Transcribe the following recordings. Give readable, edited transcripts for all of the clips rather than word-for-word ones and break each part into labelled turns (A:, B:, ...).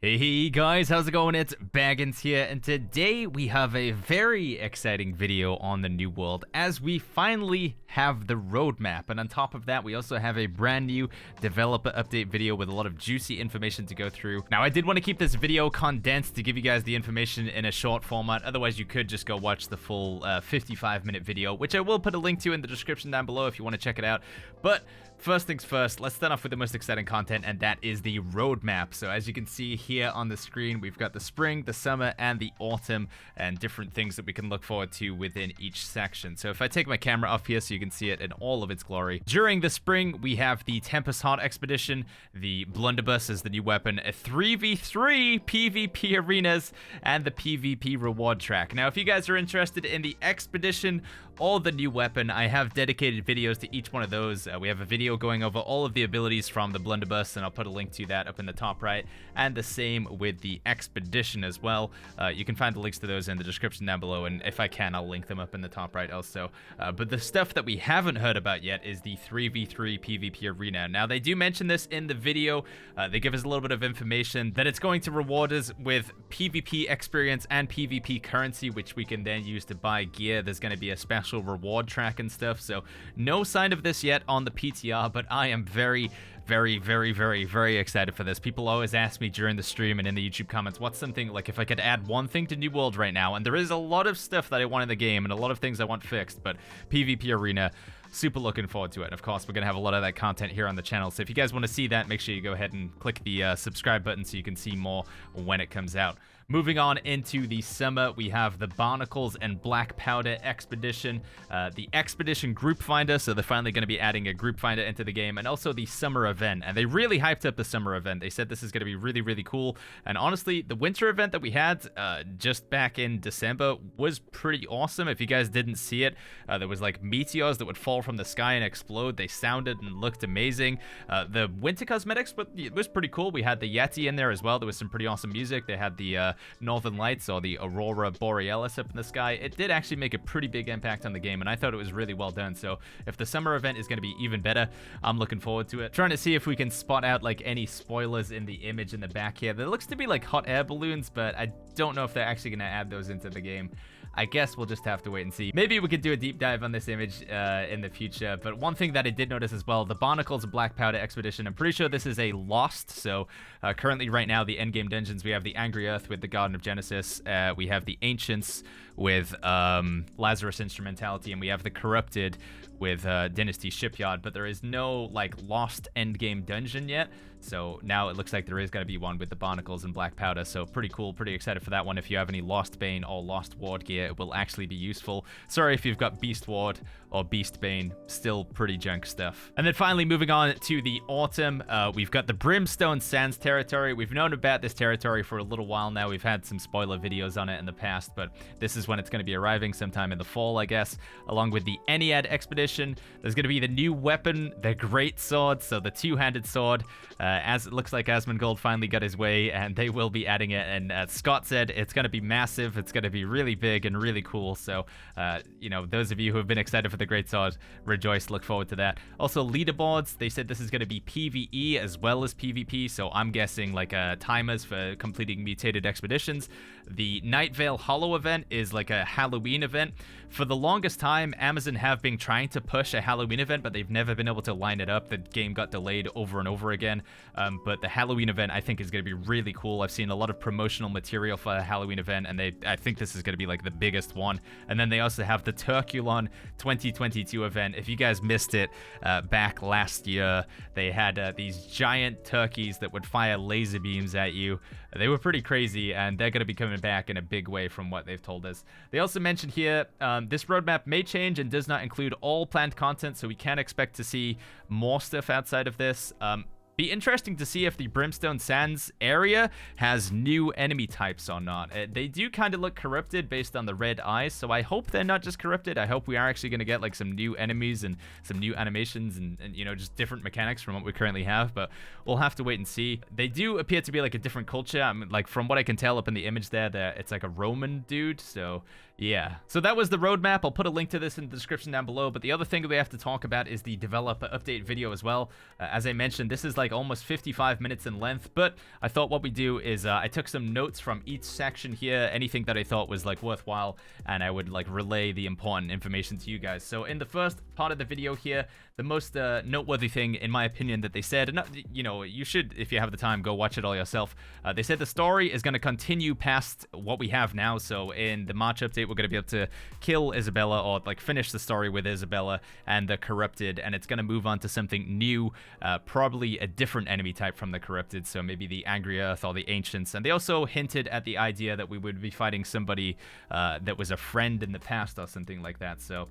A: Hey guys, how's it going? It's Baggins here, and today we have a very exciting video on the New World as we finally have the roadmap. And on top of that, we also have a brand new developer update video with a lot of juicy information to go through. Now, I did want to keep this video condensed to give you guys the information in a short format. Otherwise, you could just go watch the full 55-minute video, which I will put a link to in the description down below if you want to check it out. But first things first, let's start off with the most exciting content, and that is the roadmap. So as you can see here on the screen, we've got the spring, the summer, and the autumn, and different things that we can look forward to within each section. So if I take my camera off here so you can see it in all of its glory. During the spring, we have the Tempest Heart Expedition, the Blunderbuss is the new weapon, a 3v3 PvP arenas, and the PvP reward track. Now, if you guys are interested in the Expedition or the new weapon, I have dedicated videos to each one of those. We have a video going over all of the abilities from the Blunderbuss, and I'll put a link to that up in the top right, and the same with the Expedition as well. You can find the links to those in the description down below, and if I can, I'll link them up in the top right also. But the stuff that we haven't heard about yet is the 3v3 PvP arena. Now, they do mention this in the video. They give us a little bit of information that it's going to reward us with PvP experience and PvP currency, which we can then use to buy gear. There's going to be a special reward track and stuff, so no sign of this yet on the PTR, but I am very excited for this. People always ask me during the stream and in the YouTube comments, what's something, like, if I could add one thing to New World right now, and there is a lot of stuff that I want in the game and a lot of things I want fixed, but PvP Arena, super looking forward to it. Of course, we're going to have a lot of that content here on the channel, so if you guys want to see that, make sure you go ahead and click the subscribe button so you can see more when it comes out. Moving on into the summer, we have the Barnacles and Black Powder Expedition, the Expedition Group Finder, so they're finally going to be adding a group finder into the game, and also the summer event, and they really hyped up the summer event. They said this is going to be really cool, and honestly, the winter event that we had just back in December was pretty awesome. If you guys didn't see it, there was like meteors that would fall from the sky and explode. They sounded and looked amazing. The winter cosmetics was pretty cool. We had the Yeti in there as well. There was some pretty awesome music. They had the Northern Lights, or the Aurora Borealis, up in the sky. It did actually make a pretty big impact on the game, and I thought it was really well done. So if the summer event is going to be even better, I'm looking forward to it. Trying to see if we can spot out like any spoilers in the image in the back here. There looks to be like hot air balloons, but I don't know if they're actually going to add those into the game. I guess we'll just have to wait and see. Maybe we could do a deep dive on this image in the future, but one thing that I did notice as well, the Barnacles Black Powder Expedition, I'm pretty sure this is a Lost, so currently right now the endgame dungeons, we have the Angry Earth with the Garden of Genesis, we have the Ancients with Lazarus Instrumentality, and we have the Corrupted with Dynasty Shipyard, but there is no like Lost endgame dungeon yet, so now it looks like there is going to be one with the Barnacles and Black Powder, so pretty cool, pretty excited for that one. If you have any Lost Bane or Lost Ward gear, it will actually be useful. Sorry if you've got Beast Ward or Beast Bane, still pretty junk stuff. And then finally, moving on to the autumn, we've got the Brimstone Sands territory. We've known about this territory for a little while now. We've had some spoiler videos on it in the past, but this is when it's going to be arriving sometime in the fall, I guess, along with the Ennead Expedition. There's going to be the new weapon, the Great Sword, so the two-handed sword, as it looks like Asmongold finally got his way, and they will be adding it, and as Scott said, it's going to be massive, it's going to be really big and really cool, so, you know, those of you who have been excited for the Great Sword, rejoice, look forward to that. Also, leaderboards, they said this is going to be PvE as well as PvP, so I'm guessing like timers for completing mutated expeditions. The Night Vale Hollow event is like a Halloween event. For the longest time, Amazon have been trying to push a Halloween event, but they've never been able to line it up. The game got delayed over and over again, but the Halloween event I think is going to be really cool. I've seen a lot of promotional material for the Halloween event, and I think this is going to be like the biggest one. And then they also have the Turkulon 2022 event. If you guys missed it back last year, they had these giant turkeys that would fire laser beams at you. They were pretty crazy, and they're going to be coming back in a big way from what they've told us. They also mentioned here, this roadmap may change and does not include all planned content, so we can expect to see more stuff outside of this. Be interesting to see if the Brimstone Sands area has new enemy types or not. They do kind of look corrupted based on the red eyes, so I hope they're not just corrupted. I hope we are actually going to get like some new enemies and some new animations and you know, just different mechanics from what we currently have, but we'll have to wait and see. They do appear to be like a different culture. I mean, like from what I can tell up in the image there, it's like a Roman dude, so Yeah, so that was the roadmap. I'll put a link to this in the description down below, but the other thing that we have to talk about is the developer update video as well. As I mentioned, this is like almost 55 minutes in length, but I thought what we do is I took some notes from each section here, anything that I thought was like worthwhile, and I would like relay the important information to you guys. So in the first part of the video here, the most noteworthy thing, in my opinion, that they said, and you know, you should, if you have the time, go watch it all yourself. They said the story is going to continue past what we have now. So in the March update, we're going to be able to kill Isabella, or like finish the story with Isabella and the Corrupted, and it's going to move on to something new, probably a different enemy type from the Corrupted, so maybe the Angry Earth or the Ancients. And they also hinted at the idea that we would be fighting somebody that was a friend in the past or something like that. So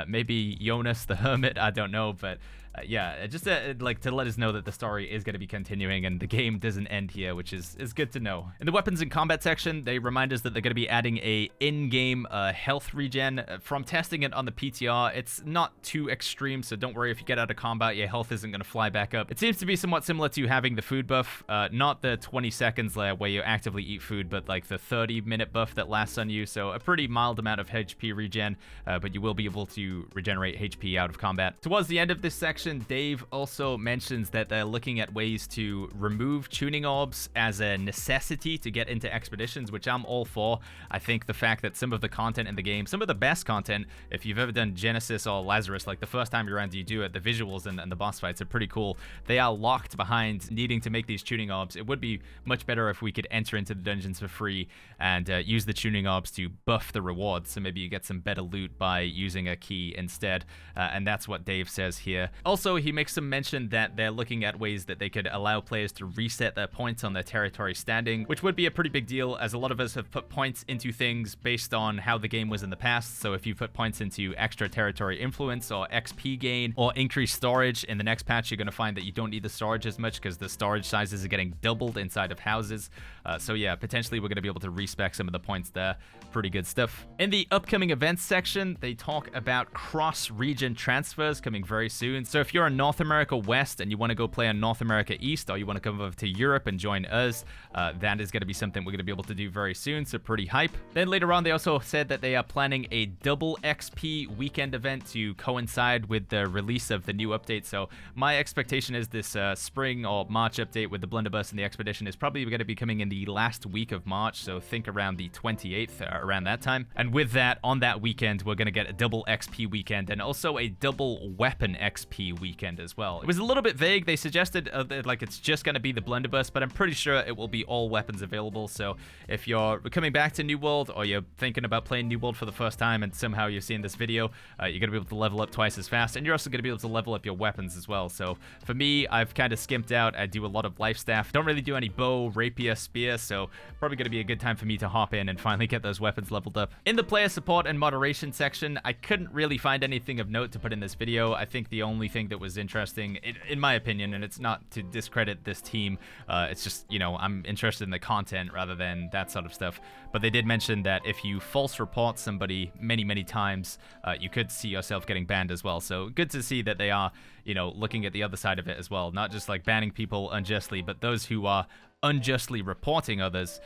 A: maybe Jonas the Hermit, I don't know, but yeah, just like to let us know that the story is going to be continuing and the game doesn't end here, which is good to know. In the weapons and combat section, they remind us that they're going to be adding a in-game health regen. From testing it on the PTR, it's not too extreme, so don't worry if you get out of combat, your health isn't going to fly back up. It seems to be somewhat similar to having the food buff, not the 20 seconds where you actively eat food, but like the 30-minute buff that lasts on you, so a pretty mild amount of HP regen, but you will be able to regenerate HP out of combat. Towards the end of this section, Dave also mentions that they're looking at ways to remove tuning orbs as a necessity to get into expeditions, which I'm all for. I think the fact that some of the content in the game, some of the best content, if you've ever done Genesis or Lazarus, like the first time around you do it, the visuals and the boss fights are pretty cool. They are locked behind needing to make these tuning orbs. It would be much better if we could enter into the dungeons for free and use the tuning orbs to buff the rewards, so maybe you get some better loot by using a key instead, and that's what Dave says here. Also, he makes some mention that they're looking at ways that they could allow players to reset their points on their territory standing, which would be a pretty big deal, as a lot of us have put points into things based on how the game was in the past. So if you put points into extra territory influence or XP gain or increased storage, in the next patch you're going to find that you don't need the storage as much because the storage sizes are getting doubled inside of houses. So yeah, potentially we're going to be able to respec some of the points there. Pretty good stuff. In the upcoming events section, they talk about cross-region transfers coming very soon. So if you're in North America West and you want to go play on North America East, or you want to come over to Europe and join us, that is going to be something we're going to be able to do very soon, so pretty hype. Then later on, they also said that they are planning a double XP weekend event to coincide with the release of the new update. So my expectation is this spring or March update with the blunderbuss and the expedition is probably going to be coming in the last week of March, so think around the 28th, around that time. And with that, on that weekend, we're going to get a double XP weekend and also a double weapon XP weekend as well. It was a little bit vague. They suggested that, like, it's just going to be the blunderbuss, but I'm pretty sure it will be all weapons available. So if you're coming back to New World, or you're thinking about playing New World for the first time and somehow you're seeing this video, you're going to be able to level up twice as fast, and you're also going to be able to level up your weapons as well. So for me, I've kind of skimped out. I do a lot of life staff, don't really do any bow, rapier, spear, so probably going to be a good time for me to hop in and finally get those weapons leveled up. In the player support and moderation section, I couldn't really find anything of note to put in this video. I think the only thing that was interesting, in my opinion, and it's not to discredit this team, it's just, you know, I'm interested in the content rather than that sort of stuff. But they did mention that if you false report somebody many times, you could see yourself getting banned as well. So good to see that they are, you know, looking at the other side of it as well. Not just like banning people unjustly, but those who are unjustly reporting others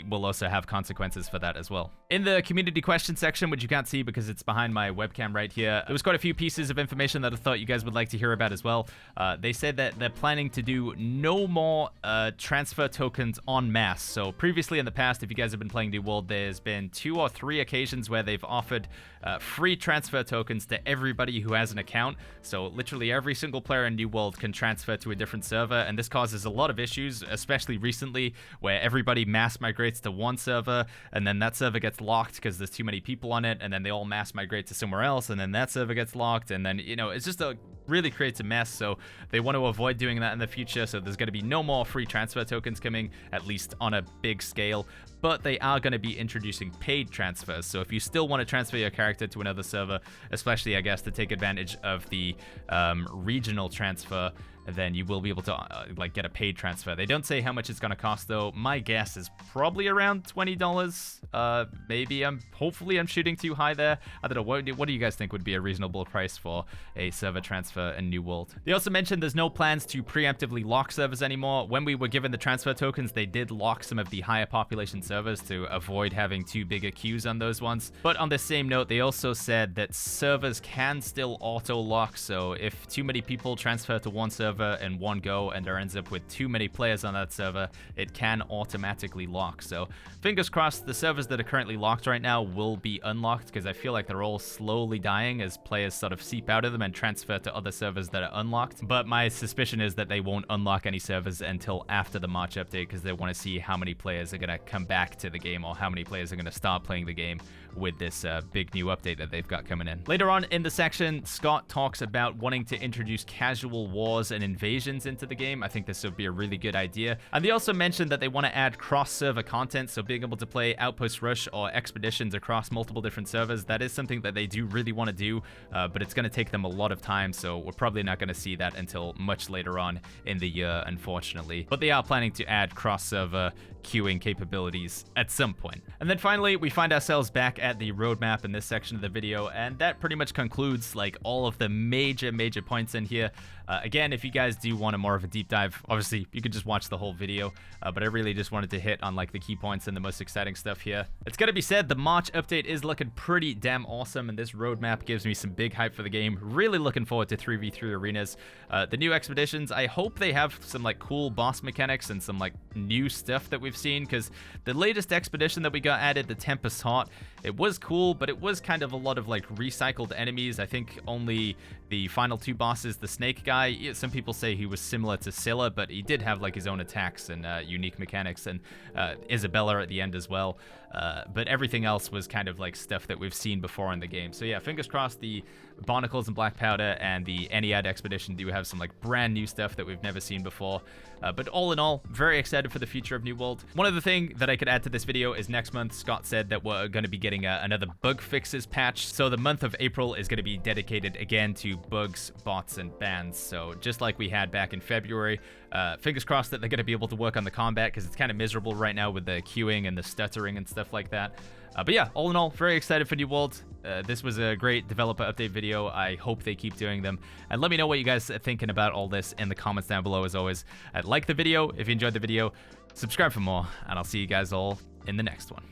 A: will also have consequences for that as well. In the community question section, which you can't see because it's behind my webcam right here, there was quite a few pieces of information that I thought you guys would like to hear about as well. They said that they're planning to do no more transfer tokens en masse. So previously in the past, if you guys have been playing New World, there's been 2 or 3 occasions where they've offered free transfer tokens to everybody who has an account. So literally every single player in New World can transfer to a different server, and this causes a lot of issues, especially recently, where everybody mass migrates to one server, and then that server gets locked because there's too many people on it, and then they all mass migrate to somewhere else, and then that server gets locked, and then, you know, it's just really creates a mess. So they want to avoid doing that in the future, so there's going to be no more free transfer tokens coming, at least on a big scale. But they are going to be introducing paid transfers. So if you still want to transfer your character to another server, especially, I guess, to take advantage of the regional transfer, then you will be able to like get a paid transfer. They don't say how much it's gonna cost though. My guess is probably around $20. Maybe hopefully I'm shooting too high there. I don't know. What do you guys think would be a reasonable price for a server transfer in New World? They also mentioned there's no plans to preemptively lock servers anymore. When we were given the transfer tokens, they did lock some of the higher population servers to avoid having too big a queues on those ones. But on the same note, they also said that servers can still auto lock. So if too many people transfer to one server in one go and there ends up with too many players on that server, it can automatically lock. So fingers crossed, the servers that are currently locked right now will be unlocked, because I feel like they're all slowly dying as players sort of seep out of them and transfer to other servers that are unlocked. But my suspicion is that they won't unlock any servers until after the March update, because they want to see how many players are going to come back to the game, or how many players are going to start playing the game with this big new update that they've got coming in. Later on in the section, Scott talks about wanting to introduce casual wars and invasions into the game. I think this would be a really good idea. And they also mentioned that they want to add cross-server content, so being able to play Outpost Rush or Expeditions across multiple different servers. That is something that they do really want to do, but it's going to take them a lot of time, so we're probably not going to see that until much later on in the year, unfortunately. But they are planning to add cross-server queuing capabilities at some point. And then finally, we find ourselves back at the roadmap in this section of the video, and that pretty much concludes like all of the major points in here. Again, if you guys do want a more of a deep dive, obviously you could just watch the whole video, but I really just wanted to hit on like the key points and the most exciting stuff here. It's gotta be said, the March update is looking pretty damn awesome, and this roadmap gives me some big hype for the game. Really looking forward to 3v3 arenas. The new expeditions, I hope they have some like cool boss mechanics and some like new stuff that we've seen, because the latest expedition that we got added, the Tempest Heart, it was cool, but it was kind of a lot of like recycled enemies. I think only the final two bosses, the snake guy, some people say he was similar to Scylla, but he did have like his own attacks and unique mechanics, and Isabella at the end as well. But everything else was kind of like stuff that we've seen before in the game. So yeah, fingers crossed the Barnacles and Black Powder and the Ennead expedition do have some like brand new stuff that we've never seen before. But all in all, very excited for the future of New World. One other thing that I could add to this video is next month, Scott said that we're going to be getting another bug fixes patch. So the month of April is going to be dedicated again to bugs, bots, and bans. So just like we had back in February, fingers crossed that they're going to be able to work on the combat, because it's kind of miserable right now with the queuing and the stuttering and stuff like that. But yeah, all in all, very excited for New World. This was a great developer update video. I hope they keep doing them. And let me know what you guys are thinking about all this in the comments down below, as always. Like the video if you enjoyed the video. Subscribe for more, and I'll see you guys all in the next one.